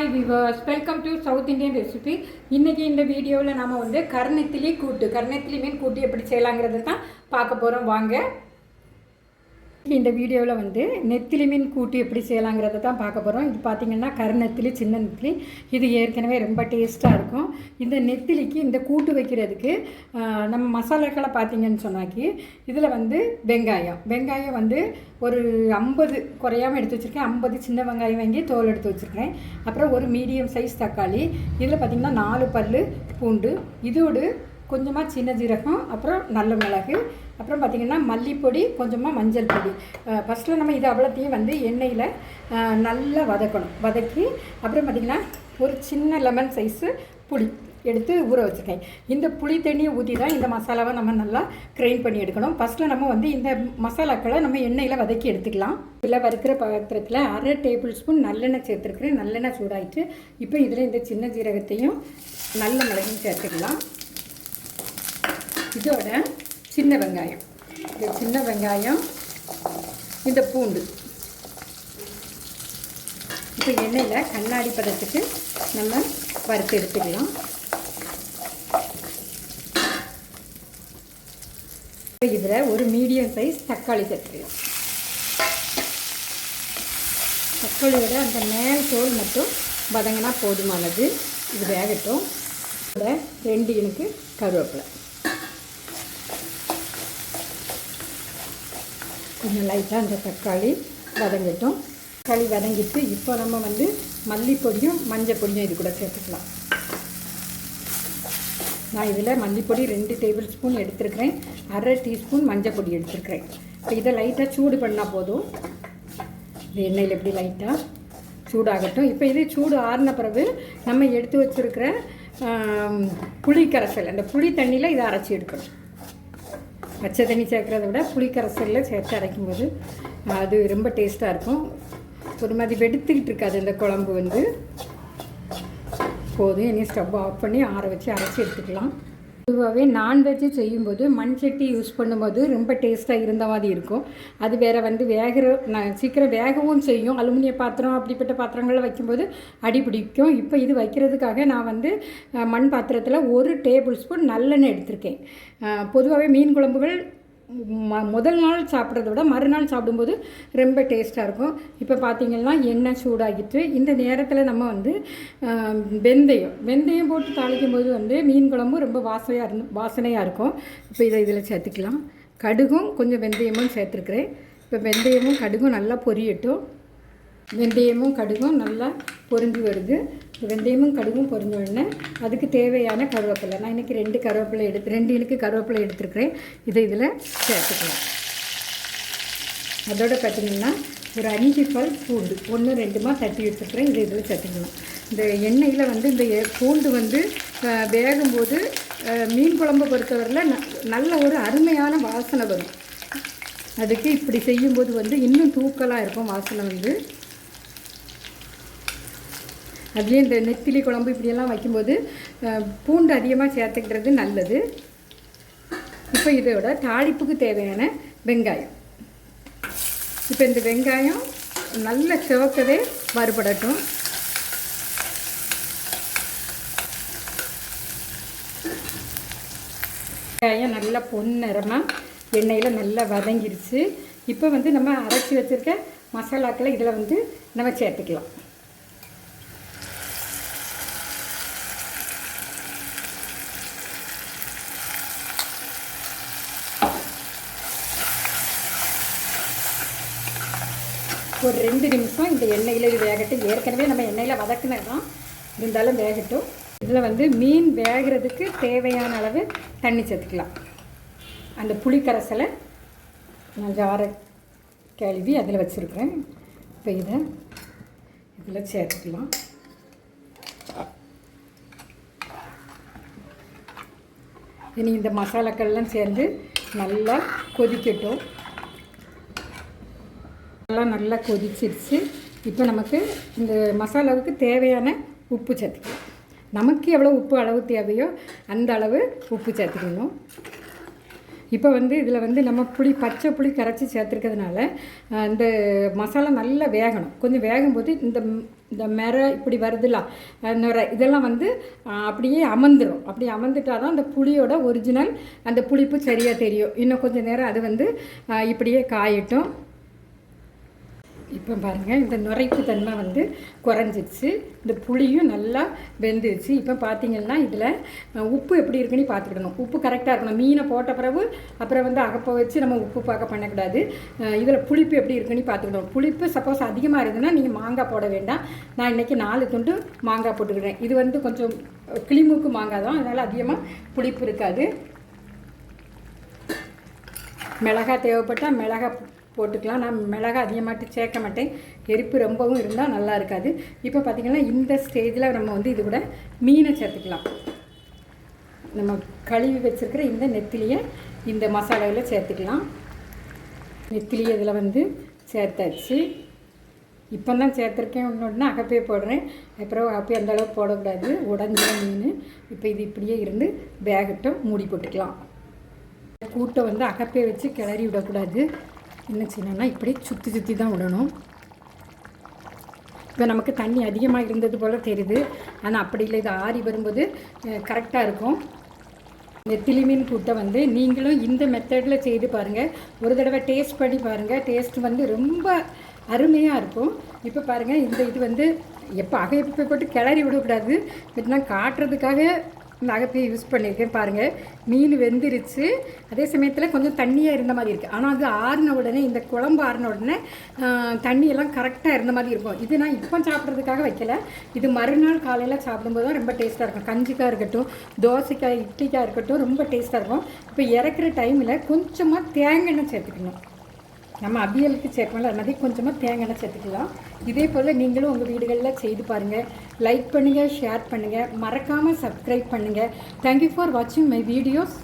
Hi viewers, welcome to south Indian recipe. இன்றைக்கி இந்த வீடியோவில் நாம் வந்து கருநெத்திலி மீன் கூட்டு எப்படி செய்யலாங்கிறது தான் பார்க்க போகிறோம். வாங்க. இந்த வீடியோவில் வந்து நெத்திலி மீன் கூட்டு எப்படி செய்யலாங்கிறத தான் பார்க்க போகிறோம். இது பார்த்திங்கன்னா கருநெத்திலி, சின்ன நெத்திலி. இது ஏற்கனவே ரொம்ப டேஸ்ட்டாக இருக்கும். இந்த நெத்திலிக்கு இந்த கூட்டு வைக்கிறதுக்கு நம்ம மசாலாக்களை பார்த்திங்கன்னு சொன்னாக்கி இதில் வந்து வெங்காயம் வந்து ஒரு 50 குறையாமல் எடுத்து வச்சுருக்கேன். 50 சின்ன வெங்காயம் வாங்கி தோல் எடுத்து வச்சுருக்கேன். அப்புறம் ஒரு மீடியம் சைஸ் தக்காளி. இதில் பார்த்திங்கன்னா 4 பல் பூண்டு, இதோடு கொஞ்சமாக சின்ன ஜீரகம், அப்புறம் நல்ல மிளகு, அப்புறம் பார்த்திங்கன்னா மல்லிப்பொடி, கொஞ்சமாக மஞ்சள் பொடி. ஃபஸ்ட்டில் நம்ம இதை அவ்வளோத்தையும் வந்து எண்ணெயில் நல்லா வதக்கி அப்புறம் பார்த்திங்கன்னா ஒரு சின்ன லெமன் சைஸு புளி எடுத்து ஊற வச்சுருக்கேன். இந்த புளி தண்ணியை ஊற்றி தான் இந்த மசாலாவை நம்ம நல்லா கிரைண்ட் பண்ணி எடுக்கணும். ஃபஸ்ட்டில் நம்ம வந்து இந்த மசாலாக்களை நம்ம எண்ணெயில் வதக்கி எடுத்துக்கலாம். இதில் வறுக்கிற பாத்திரத்தில் 1/2 டேபிள் ஸ்பூன் நல்லெண்ணெய் சேர்த்துருக்குறேன். நல்லெண்ணெய் சூடாகிட்டு இப்போ இதில் இந்த சின்ன ஜீரகத்தையும் நல்ல மிளகையும் சேர்த்துக்கலாம். இதோட சின்ன வெங்காயம், இந்த சின்ன வெங்காயம், இந்த பூண்டு இப்போ எண்ணெயில் கண்ணாடி பதத்துக்கு நம்ம வறுத்து எடுத்துக்கலாம். இதில் ஒரு மீடியம் சைஸ் தக்காளி சேர்த்துக்கலாம். தக்காளியோட அந்த மேல் தோல் மட்டும் வதங்கினா போதுமானது. இது வேகட்டும். இதில் 2 இனுக்கு கருவேப்பிலை, கொஞ்சம் லைட்டாக அந்த தக்காளி வதங்கட்டும். தக்காளி வதங்கிட்டு இப்போ நம்ம வந்து மல்லிப்பொடியும் மஞ்சள் பொடியும் இது கூட சேர்த்துக்கலாம். நான் இதில் மல்லிப்பொடி 2 டேபிள் ஸ்பூன் எடுத்துருக்கிறேன். 1/2 டீஸ்பூன் மஞ்சள் பொடி எடுத்துருக்கிறேன். இப்போ இதை லைட்டாக சூடு பண்ணால் போதும். இந்த எண்ணெயில் எப்படி லைட்டாக சூடாகட்டும். இப்போ இது சூடு ஆறின பிறகு நம்ம எடுத்து வச்சுருக்கிற புளி கரைசல், அந்த புளி தண்ணியில் இதை அரைச்சி எடுக்கணும். பச்சை தண்ணி சேர்க்குறத விட புளி கரைசலில் சேர்த்து அரைக்கும்போது அது ரொம்ப டேஸ்ட்டாக இருக்கும். ஒரு மாதிரி வெடுத்துக்கிட்டு இருக்காது இந்த குழம்பு வந்து. போதும். இனி ஸ்டவ் ஆஃப் பண்ணி ஆற வச்சு அரைச்சி எடுத்துக்கலாம். பொதுவாகவே நான்வெஜ்ஜு செய்யும்போது மண் சட்டி யூஸ் பண்ணும்போது ரொம்ப டேஸ்ட்டாக இருந்த மாதிரி இருக்கும். அது வேறு வந்து சீக்கிரம் வேகவும் செய்யும். அலுமினிய பாத்திரம் அப்படிப்பட்ட பாத்திரங்களில் வைக்கும்போது அடி பிடிக்கும். இப்போ இது வைக்கிறதுக்காக நான் வந்து மண் பாத்திரத்தில் 1 டேபிள் ஸ்பூன் நல்லெண்ணெய் எடுத்திருக்கேன். பொதுவாகவே மீன் குழம்புகள் முதல் நாள் சாப்பிட்றத விட மறுநாள் சாப்பிடும்போது ரொம்ப டேஸ்ட்டாக இருக்கும். இப்போ பார்த்திங்கன்னா எண்ணெய் சூடாகிட்டு இந்த நேரத்தில் நம்ம வந்து வெந்தயம் போட்டு தாளிக்கும் போது வந்து மீன் குழம்பு ரொம்ப வாசனையாக இருக்கும். இப்போ இதில் சேர்த்துக்கலாம். கடுகும் கொஞ்சம் வெந்தயமும் சேர்த்துருக்குறேன். இப்போ வெந்தயமும் கடுகும் நல்லா பொரியட்டும். வெந்தயமும் கடுகும் நல்லா பொரிஞ்சு வருது. வெந்தயமும் கடுகும் பொரிஞ்ச உடனே அதுக்கு தேவையான கருவேப்பிலை, நான் இன்றைக்கி 2 இனுக்கு கருவேப்பிலை எடுத்துருக்கிறேன். இதை இதில் சேர்த்துக்கலாம். அதோடு பார்த்திங்கன்னா ஒரு 5 பல் பூண்டு 1-2 தட்டி வச்சுருக்கிறேன். இதை இதில் சேர்த்துக்கலாம். இந்த எண்ணெயில் வந்து இந்த பூண்டு வந்து வேகும்போது மீன் குழம்பு பொறுத்தவரையில் நல்ல ஒரு அருமையான வாசனை வரும். அதுக்கு இப்படி செய்யும்போது வந்து இன்னும் தூக்கலாக இருக்கும் வாசனை வந்து. அதுலேயும் இந்த நெத்திலி குழம்பு இப்படியெல்லாம் வைக்கும்போது பூண்டு அதிகமாக சேர்த்துக்கிறது நல்லது. இப்போ இதோட தாளிப்புக்கு தேவையான வெங்காயம். இப்போ இந்த வெங்காயம் நல்ல சிவக்கவே வறுபடட்டும். வெங்காயம் நல்லா பொன்னிறமாக எண்ணெயில் நல்லா வதங்கிருச்சு. இப்போ வந்து நம்ம அரைச்சி வச்சுருக்க மசாலாக்களை இதில் வந்து நம்ம சேர்த்துக்கலாம். ஒரு 2 நிமிஷம் இந்த எண்ணெயில் இது வேகட்டும். ஏற்கனவே நம்ம எண்ணெயில் வதக்குனது தான், இருந்தாலும் வேகட்டும். இதில் வந்து மீன் வேகிறதுக்கு தேவையான அளவு தண்ணி சேர்த்துக்கலாம். அந்த புளி கரைசலை நான் ஜாரை கழுவி அதில் வச்சுருக்கிறேன். இப்போ இதில் சேர்த்துக்கலாம். இனி இந்த மசாலாக்கள்லாம் சேர்ந்து நல்லா கொதிக்கட்டும். நல்லா கொதிச்சிருச்சு. இப்போ நமக்கு இந்த மசாலாவுக்கு தேவையான உப்பு சேர்த்துக்கலாம். நமக்கு எவ்வளோ உப்பு அளவு தேவையோ அந்த அளவு உப்பு சேர்த்துக்கணும். இப்போ வந்து இதில் வந்து நம்ம பச்சை புளி கரைச்சி சேர்த்துருக்கிறதுனால இந்த மசாலா நல்லா வேகணும். கொஞ்சம் வேகும்போது இந்த இந்த இப்படி வருதுல நுரை இதெல்லாம் வந்து அப்படியே அமர்ந்துடும். அப்படி அமர்ந்துட்டால் தான் அந்த புளியோட ஒரிஜினல் அந்த புளிப்பு சரியாக தெரியும். இன்னும் கொஞ்சம் நேரம் அது வந்து இப்படியே காயட்டும். இப்போ பாருங்கள், இந்த நுரைப்பு தன்மை வந்து குறைஞ்சிச்சு, இந்த புளியும் நல்லா வெந்துச்சு. இப்போ பார்த்திங்கன்னா இதில் உப்பு எப்படி இருக்குன்னு பார்த்துக்கிடணும். உப்பு கரெக்டாக இருக்கணும். மீனை போட்ட பிறகு அப்புறம் வந்து அகப்பை வச்சு நம்ம உப்பு பார்க்க பண்ணக்கூடாது. இதில் புளிப்பு எப்படி இருக்குன்னு பார்த்துக்கிடணும். புளிப்பு சப்போஸ் அதிகமாக இருந்ததுன்னா நீங்கள் மாங்காய் போட வேண்டாம். நான் இன்றைக்கி 4 துண்டு மாங்காய் போட்டுக்கிறேன். இது வந்து கொஞ்சம் கிளிமூக்கு மாங்காய் தான், அதனால் அதிகமாக புளிப்பு இருக்காது. மிளகாய் தேவைப்பட்டால் மிளகாய் போட்டுக்கலாம். நான் மிளகாய் அதிகமாட்டு சேர்க்க மாட்டேன், எரிப்பு ரொம்பவும் இருந்தால் நல்லா இருக்காது. இப்போ பார்த்திங்கன்னா இந்த ஸ்டேஜில் நம்ம வந்து இது கூட மீனை சேர்த்துக்கலாம். நம்ம கழுவி வச்சுருக்கிற இந்த நெத்திலியை இந்த மசாலாவில் சேர்த்துக்கலாம். நெத்திலியை இதில் வந்து சேர்த்தாச்சு. இப்போ தான் சேர்த்துருக்கேன். ஒன்று அகப்பே போடுறேன், அப்புறம் அகப்பே அந்தளவுக்கு போடக்கூடாது, உடஞ்ச மீன். இப்போ இது இப்படியே இருந்து வேகட்டும், மூடி போட்டுக்கலாம். கூட்டை வந்து அகப்பே வச்சு கிளறி விடக்கூடாது. என்ன செய்யணும்னா இப்படி சுற்றி தான் விடணும். இப்போ நமக்கு தண்ணி அதிகமாக இருந்தது போல் தெரியுது, ஆனால் அப்படி இல்லை. இது ஆறி வரும்போது கரெக்டாக இருக்கும். நெத்திலி மீன் கூட்டை வந்து நீங்களும் இந்த மெத்தடில் செய்து பாருங்கள். ஒரு தடவை டேஸ்ட் பண்ணி பாருங்கள். டேஸ்ட் வந்து ரொம்ப அருமையாக இருக்கும். இப்போ பாருங்கள், இது வந்து எப்போ அகைப்பை போட்டு கிளறி விடக்கூடாது. பட் நான் காட்டுறதுக்காக இந்த அகப்பையை யூஸ் பண்ணியிருக்கேன். பாருங்கள், மீன் வெந்துருச்சு. அதே சமயத்தில் கொஞ்சம் தண்ணியாக இருந்த மாதிரி இருக்குது. ஆனால் அது ஆறின உடனே, இந்த குழம்பு ஆறின உடனே தண்ணியெல்லாம் கரெக்டாக இருந்த மாதிரி இருக்கும். இது நான் இப்போ சாப்பிட்றதுக்காக வைக்கல. இது மறுநாள் காலையில் சாப்பிடும்போது தான் ரொம்ப டேஸ்ட்டாக இருக்கும். கஞ்சிக்காய் இருக்கட்டும், தோசைக்காய், இட்லிக்காய் இருக்கட்டும், ரொம்ப டேஸ்ட்டாக இருக்கும். இப்போ இறக்குற டைமில் கொஞ்சமாக தேங்காய் எண்ணெய் சேர்த்துக்கணும். நம்ம அவியலுக்கு சேர்க்கணும், அது மாதிரி கொஞ்சமாக தேங்காய் எண்ணெய் சேர்த்துக்கலாம். இதே போல் நீங்களும் உங்கள் வீடுகளில் செய்து பாருங்கள். லைக் பண்ணுங்கள், ஷேர் பண்ணுங்கள், மறக்காமல் சப்ஸ்கிரைப் பண்ணுங்கள். தேங்க்யூ ஃபார் வாட்சிங் மை வீடியோஸ்.